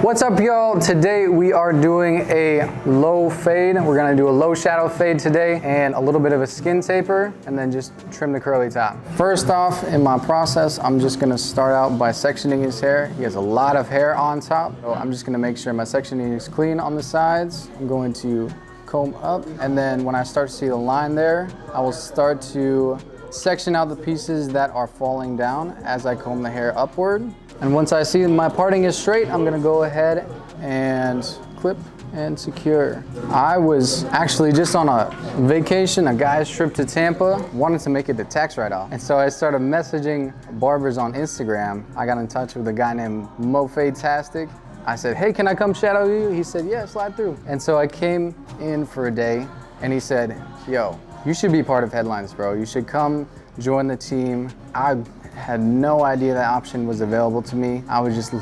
What's up, y'all? Today we are doing a low fade. We're gonna do a low shadow fade today and a little bit of a skin taper and then just trim the curly top. First off, in my process, I'm just gonna start out by sectioning his hair. He has a lot of hair on top, so I'm just gonna make sure my sectioning is clean on the sides. I'm going to comb up, and then when I start to see the line there, I will start to section out the pieces that are falling down as I comb the hair upward. And once I see my parting is straight, I'm gonna go ahead and clip and secure. I was actually just on a vacation, a guy's trip to Tampa, wanted to make it the tax write-off. And so I started messaging barbers on Instagram. I got in touch with a guy named Mofadetastic. I said, hey, can I come shadow you? He said, yeah, slide through. And so I came in for a day and he said, yo, you should be part of Headlines, bro. You should come join the team. I had no idea that option was available to me. I was just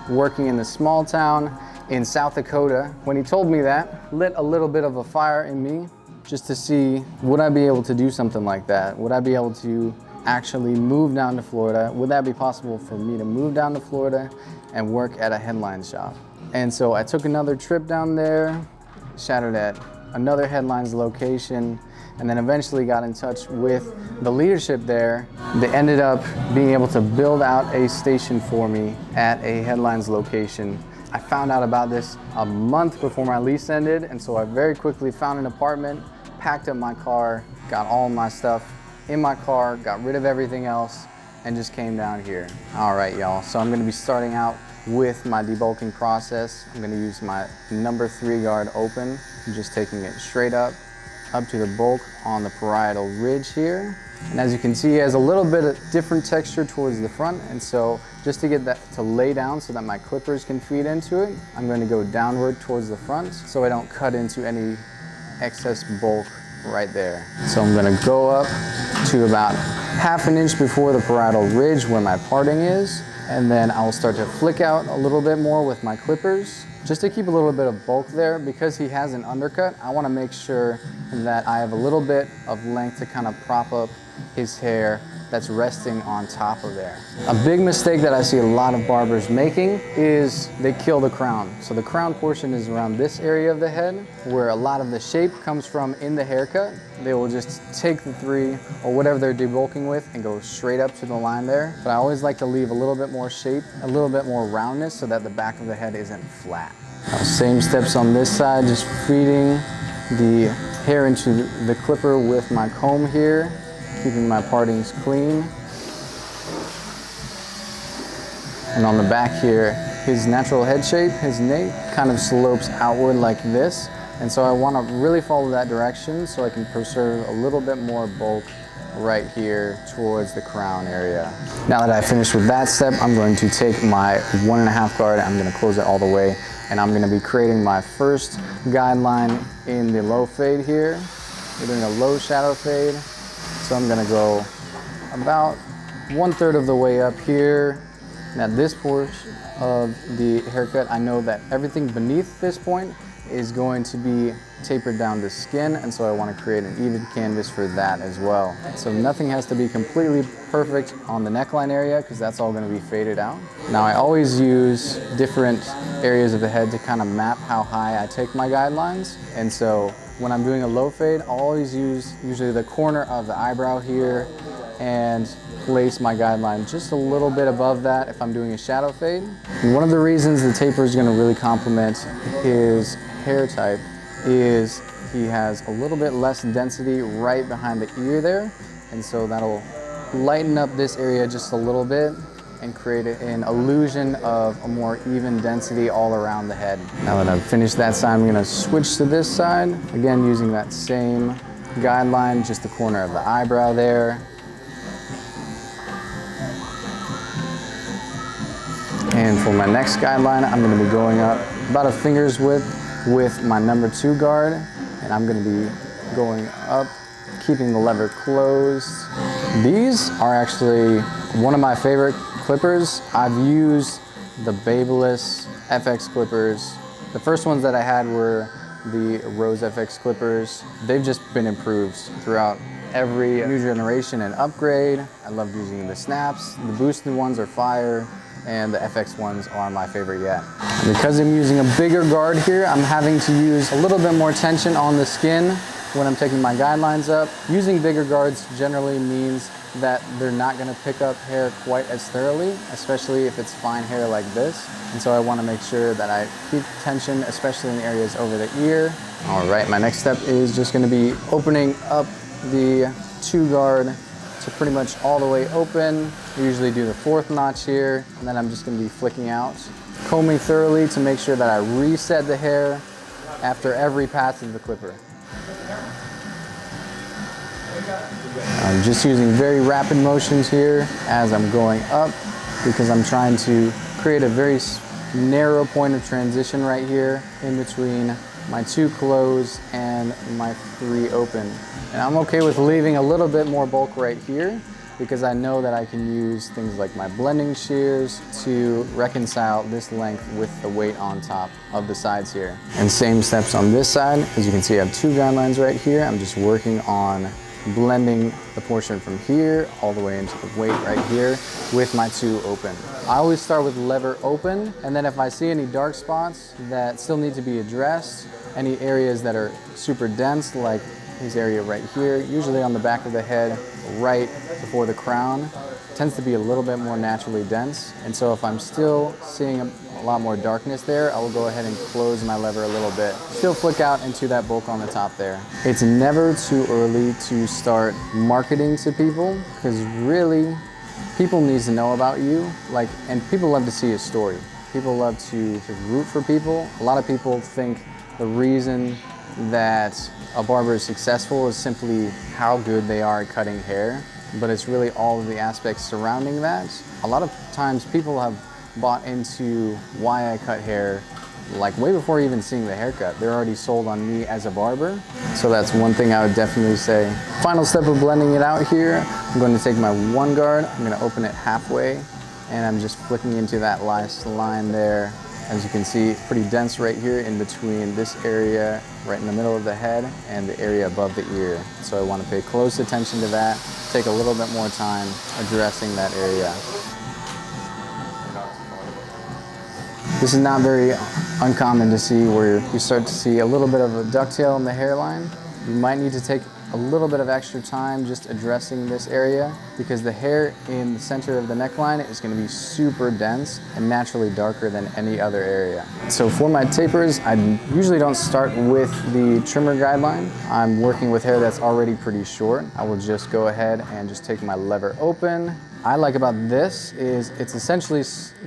working in the small town in South Dakota. When he told me that, lit a little bit of a fire in me just to see, would I be able to do something like that? Would I be able to actually move down to Florida? Would that be possible for me to move down to Florida and work at a Headlines shop? And so I took another trip down there, shadowed at another Headlines location, and then eventually got in touch with the leadership there. They ended up being able to build out a station for me at a Headlines location. I found out about this a month before my lease ended, and so I very quickly found an apartment, packed up my car, got all my stuff in my car, got rid of everything else, and just came down here. All right, y'all, so I'm gonna be starting out with my debulking process. I'm gonna use my number 3 guard open. I'm just taking it straight up to the bulk on the parietal ridge here. And as you can see, it has a little bit of different texture towards the front, and so just to get that to lay down so that my clippers can feed into it, I'm going to go downward towards the front so I don't cut into any excess bulk right there. So I'm going to go up to about ½ an inch before the parietal ridge where my parting is, and then I will start to flick out a little bit more with my clippers just to keep a little bit of bulk there. Because he has an undercut, I want to make sure that I have a little bit of length to kind of prop up his hair that's resting on top of there. A big mistake that I see a lot of barbers making is they kill the crown. So the crown portion is around this area of the head where a lot of the shape comes from in the haircut. They will just take the 3 or whatever they're debulking with and go straight up to the line there. But I always like to leave a little bit more shape, a little bit more roundness so that the back of the head isn't flat. Now, same steps on this side, just feeding the hair into the clipper with my comb here, keeping my partings clean. And on the back here, his natural head shape, his nape, kind of slopes outward like this. And so I want to really follow that direction so I can preserve a little bit more bulk right here towards the crown area. Now that I finished with that step, I'm going to take my 1.5 guard, I'm going to close it all the way, and I'm going to be creating my first guideline in the low fade here. We're doing a low shadow fade. So I'm gonna go about 1/3 of the way up here. Now this portion of the haircut, I know that everything beneath this point is going to be tapered down to skin, and so I want to create an even canvas for that as well. So nothing has to be completely perfect on the neckline area because that's all going to be faded out. Now I always use different areas of the head to kind of map how high I take my guidelines, and so when I'm doing a low fade, I'll always use usually the corner of the eyebrow here and place my guideline just a little bit above that if I'm doing a shadow fade. And one of the reasons the taper is going to really complement his hair type is he has a little bit less density right behind the ear there, and so that'll lighten up this area just a little bit and create an illusion of a more even density all around the head. Now that I've finished that side, I'm going to switch to this side, again using that same guideline, just the corner of the eyebrow there. And for my next guideline, I'm going to be going up about a finger's width with my number 2 guard, and I'm going to be going up, keeping the lever closed. These are actually one of my favorite clippers. I've used the Babyliss FX clippers. The first ones that I had were the Rose FX clippers. They've just been improved throughout every new generation and upgrade. I love using the snaps. The boosted ones are fire. and the FX ones are my favorite yet. Because I'm using a bigger guard here, I'm having to use a little bit more tension on the skin when I'm taking my guidelines up. Using bigger guards generally means that they're not gonna pick up hair quite as thoroughly, especially if it's fine hair like this. And so I wanna make sure that I keep tension, especially in the areas over the ear. All right, my next step is just gonna be opening up the 2 guard to pretty much all the way open. I usually do the 4th notch here, and then I'm just gonna be flicking out. Combing thoroughly to make sure that I reset the hair after every pass of the clipper. I'm just using very rapid motions here as I'm going up because I'm trying to create a very narrow point of transition right here in between my 2 closed and my 3 open. And I'm okay with leaving a little bit more bulk right here because I know that I can use things like my blending shears to reconcile this length with the weight on top of the sides here. And same steps on this side. As you can see, I have 2 guidelines right here. I'm just working on blending the portion from here all the way into the weight right here with my 2 open. I always start with lever open, and then if I see any dark spots that still need to be addressed, any areas that are super dense, like this area right here, usually on the back of the head, right before the crown, tends to be a little bit more naturally dense. And so if I'm still seeing a lot more darkness there, I will go ahead and close my lever a little bit. Still flick out into that bulk on the top there. It's never too early to start marketing to people because really, people need to know about you. And people love to see a story. People love to root for people. A lot of people think the reason that a barber is successful is simply how good they are at cutting hair, but it's really all of the aspects surrounding that. A lot of times people have bought into why I cut hair way before even seeing the haircut. They're already sold on me as a barber. So that's one thing I would definitely say. Final step of blending it out here, I'm going to take my 1 guard, I'm going to open it halfway, and I'm just flicking into that last line there. As you can see, it's pretty dense right here in between this area right in the middle of the head and the area above the ear. So I want to pay close attention to that, take a little bit more time addressing that area. This is not very uncommon to see where you start to see a little bit of a ducktail in the hairline. You might need to take a little bit of extra time just addressing this area because the hair in the center of the neckline is going to be super dense and naturally darker than any other area. So for my tapers, I usually don't start with the trimmer guideline. I'm working with hair that's already pretty short. I will just go ahead and just take my lever open. I like about this is it's essentially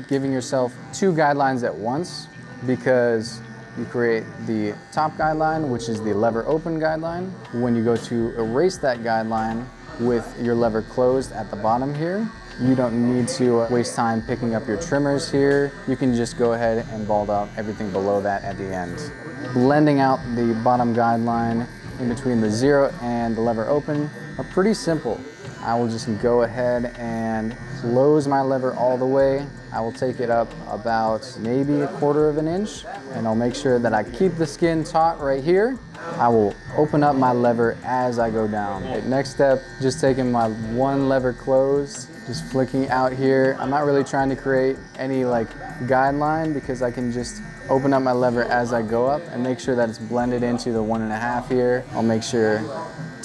giving yourself 2 guidelines at once because you create the top guideline, which is the lever open guideline. When you go to erase that guideline with your lever closed at the bottom here, you don't need to waste time picking up your trimmers here. You can just go ahead and bald out everything below that at the end. Blending out the bottom guideline in between the 0 and the lever open are pretty simple. I will just go ahead and close my lever all the way. I will take it up about maybe 1/4 of an inch, and I'll make sure that I keep the skin taut right here. I will open up my lever as I go down. Next step, just taking my 1 lever closed, just flicking out here. I'm not really trying to create any guideline because I can just open up my lever as I go up and make sure that it's blended into the 1.5 here. I'll make sure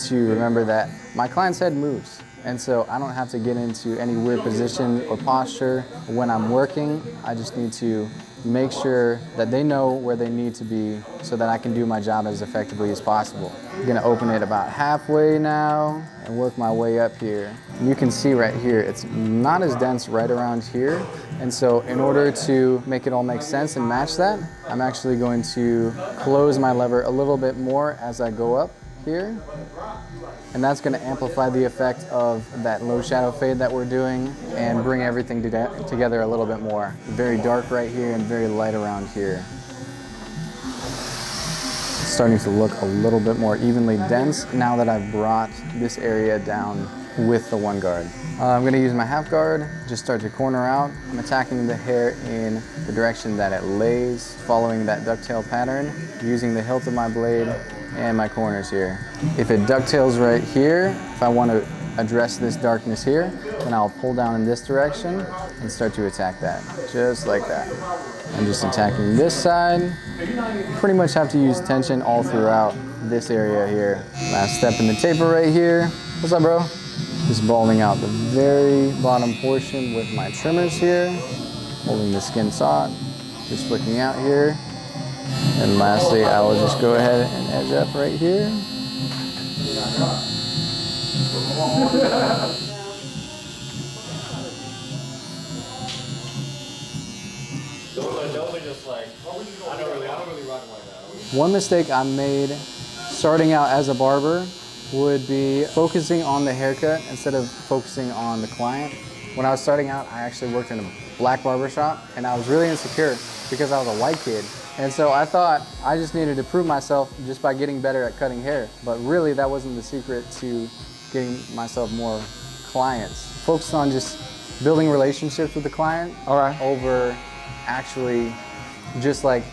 to remember that my client's head moves. And so I don't have to get into any weird position or posture when I'm working. I just need to make sure that they know where they need to be so that I can do my job as effectively as possible. I'm gonna open it about halfway now and work my way up here. And you can see right here, it's not as dense right around here. And so in order to make it all make sense and match that, I'm actually going to close my lever a little bit more as I go up here. And that's going to amplify the effect of that low shadow fade that we're doing and bring everything together a little bit more. Very dark right here and very light around here. It's starting to look a little bit more evenly dense now that I've brought this area down with the 1 guard. I'm going to use my half guard, just start to corner out. I'm attacking the hair in the direction that it lays, following that ducktail pattern, using the hilt of my blade and my corners here. If it ducktails right here, if I want to address this darkness here, then I'll pull down in this direction and start to attack that, just like that. I'm just attacking this side. Pretty much have to use tension all throughout this area here. Last step in the taper right here. What's up, bro? Just balling out the very bottom portion with my trimmers here, holding the skin taut, just flicking out here. And lastly, I will just go ahead and edge up right here. One mistake I made starting out as a barber would be focusing on the haircut instead of focusing on the client. When I was starting out, I actually worked in a black barber shop, and I was really insecure because I was a white kid. And so I thought I just needed to prove myself just by getting better at cutting hair. But really, that wasn't the secret to getting myself more clients. Focus on just building relationships with the client over actually just like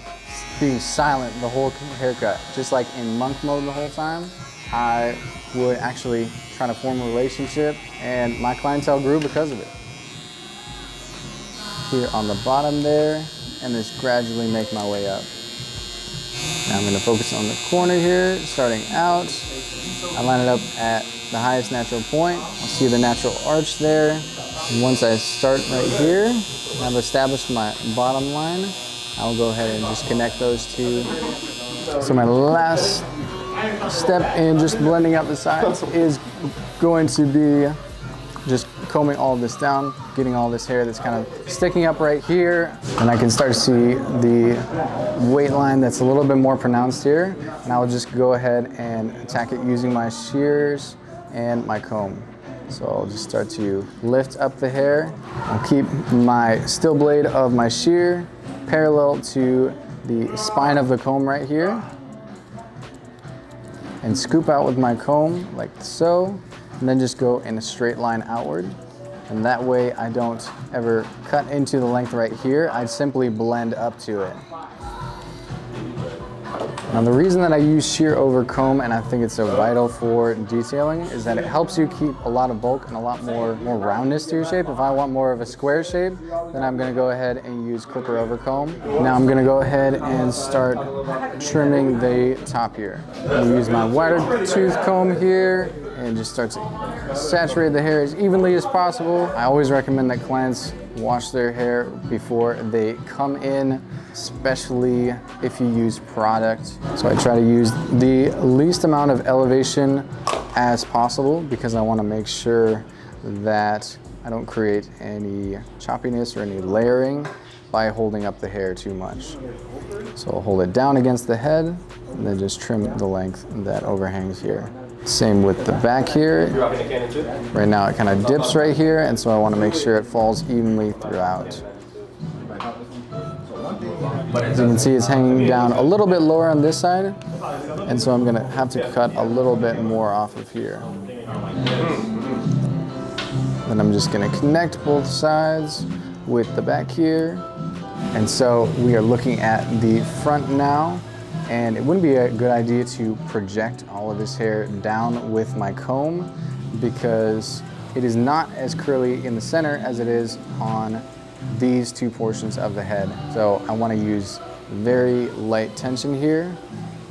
being silent the whole haircut. Just like in monk mode the whole time, I would actually try to form a relationship, and my clientele grew because of it. Here on the bottom there, and just gradually make my way up. Now I'm going to focus on the corner here, starting out. I line it up at the highest natural point. I'll see the natural arch there. And once I start right here, I've established my bottom line. I'll go ahead and just connect those two. So my last step in just blending out the sides is going to be just combing all of this down, getting all this hair that's kind of sticking up right here. And I can start to see the weight line that's a little bit more pronounced here. And I'll just go ahead and attack it using my shears and my comb. So I'll just start to lift up the hair. I'll keep my steel blade of my shear parallel to the spine of the comb right here, and scoop out with my comb like so, and then just go in a straight line outward. And that way I don't ever cut into the length right here, I simply blend up to it. Now the reason that I use shear over comb, and I think it's so vital for detailing, is that it helps you keep a lot of bulk and a lot more roundness to your shape. If I want more of a square shape, then I'm gonna go ahead and use clipper over comb. Now I'm gonna go ahead and start trimming the top here. I'm gonna use my wider tooth comb here and just start to saturate the hair as evenly as possible. I always recommend that clients wash their hair before they come in, especially if you use product. So I try to use the least amount of elevation as possible because I want to make sure that I don't create any choppiness or any layering by holding up the hair too much. So I'll hold it down against the head and then just trim the length that overhangs here. Same with the back here. Right now it kind of dips right here, and so I want to make sure it falls evenly throughout. As you can see, it's hanging down a little bit lower on this side, and so I'm going to have to cut a little bit more off of here. Then I'm just going to connect both sides with the back here. And so we are looking at the front now. And it wouldn't be a good idea to project all of this hair down with my comb because it is not as curly in the center as it is on these two portions of the head. So I want to use very light tension here,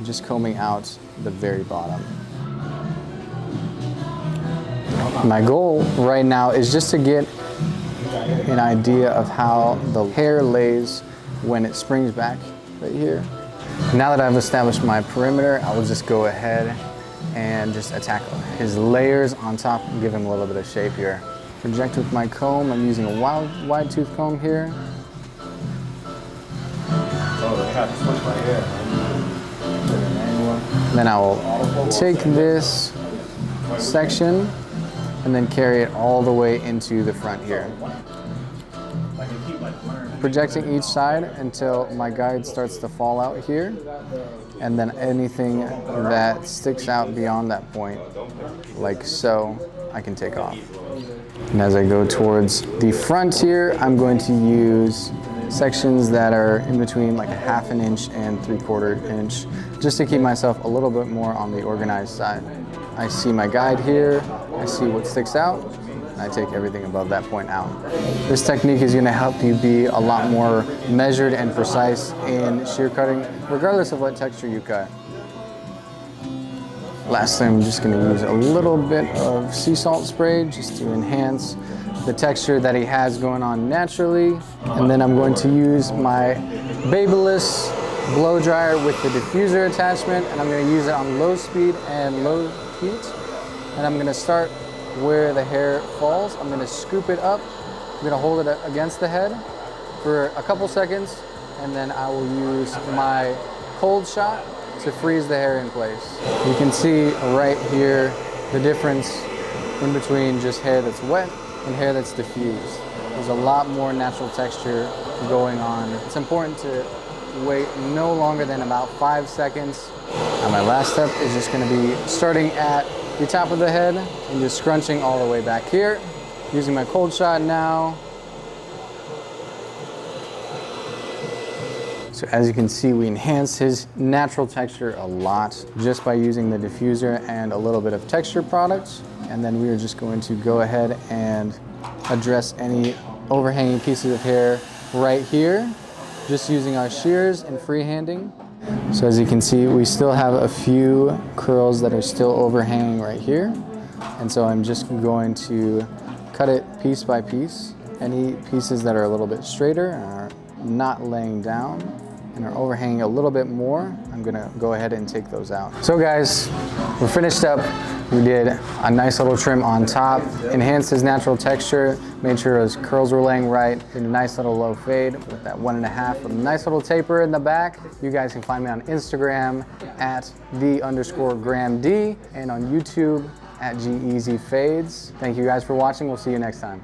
just combing out the very bottom. My goal right now is just to get an idea of how the hair lays when it springs back right here. Now that I've established my perimeter, I will just go ahead and just attack his layers on top and give him a little bit of shape here. Project with my comb. I'm using a wide tooth comb here. Then I will take this section and then carry it all the way into the front here. Projecting each side until my guide starts to fall out here, and then anything that sticks out beyond that point, like so, I can take off. And as I go towards the front here, I'm going to use sections that are in between like a 1/2 inch and 3/4 inch, just to keep myself a little bit more on the organized side. I see my guide here, I see what sticks out, and I take everything above that point out. This technique is gonna help you be a lot more measured and precise in shear cutting, regardless of what texture you cut. Lastly, I'm just gonna use a little bit of sea salt spray just to enhance the texture that he has going on naturally. And then I'm going to use my Babyliss blow dryer with the diffuser attachment, and I'm gonna use it on low speed and low heat. And I'm gonna start where the hair falls. I'm gonna scoop it up. I'm gonna hold it against the head for a couple seconds, and then I will use my cold shot to freeze the hair in place. You can see right here the difference in between just hair that's wet and hair that's diffused. There's a lot more natural texture going on. It's important to wait no longer than about 5 seconds. Now my last step is just gonna be starting at the top of the head and just scrunching all the way back here. Using my cold shot now. So as you can see, we enhanced his natural texture a lot just by using the diffuser and a little bit of texture products. And then we are just going to go ahead and address any overhanging pieces of hair right here, just using our shears and freehanding. So as you can see, we still have a few curls that are still overhanging right here. And so I'm just going to cut it piece by piece. Any pieces that are a little bit straighter and are not laying down and are overhanging a little bit more, I'm gonna go ahead and take those out. So guys, we're finished up. We did a nice little trim on top, enhanced his natural texture, made sure his curls were laying right, did a nice little low fade with that 1.5, a nice little taper in the back. You guys can find me on Instagram at @the_GramD and on YouTube at GEasyFades. Thank you guys for watching. We'll see you next time.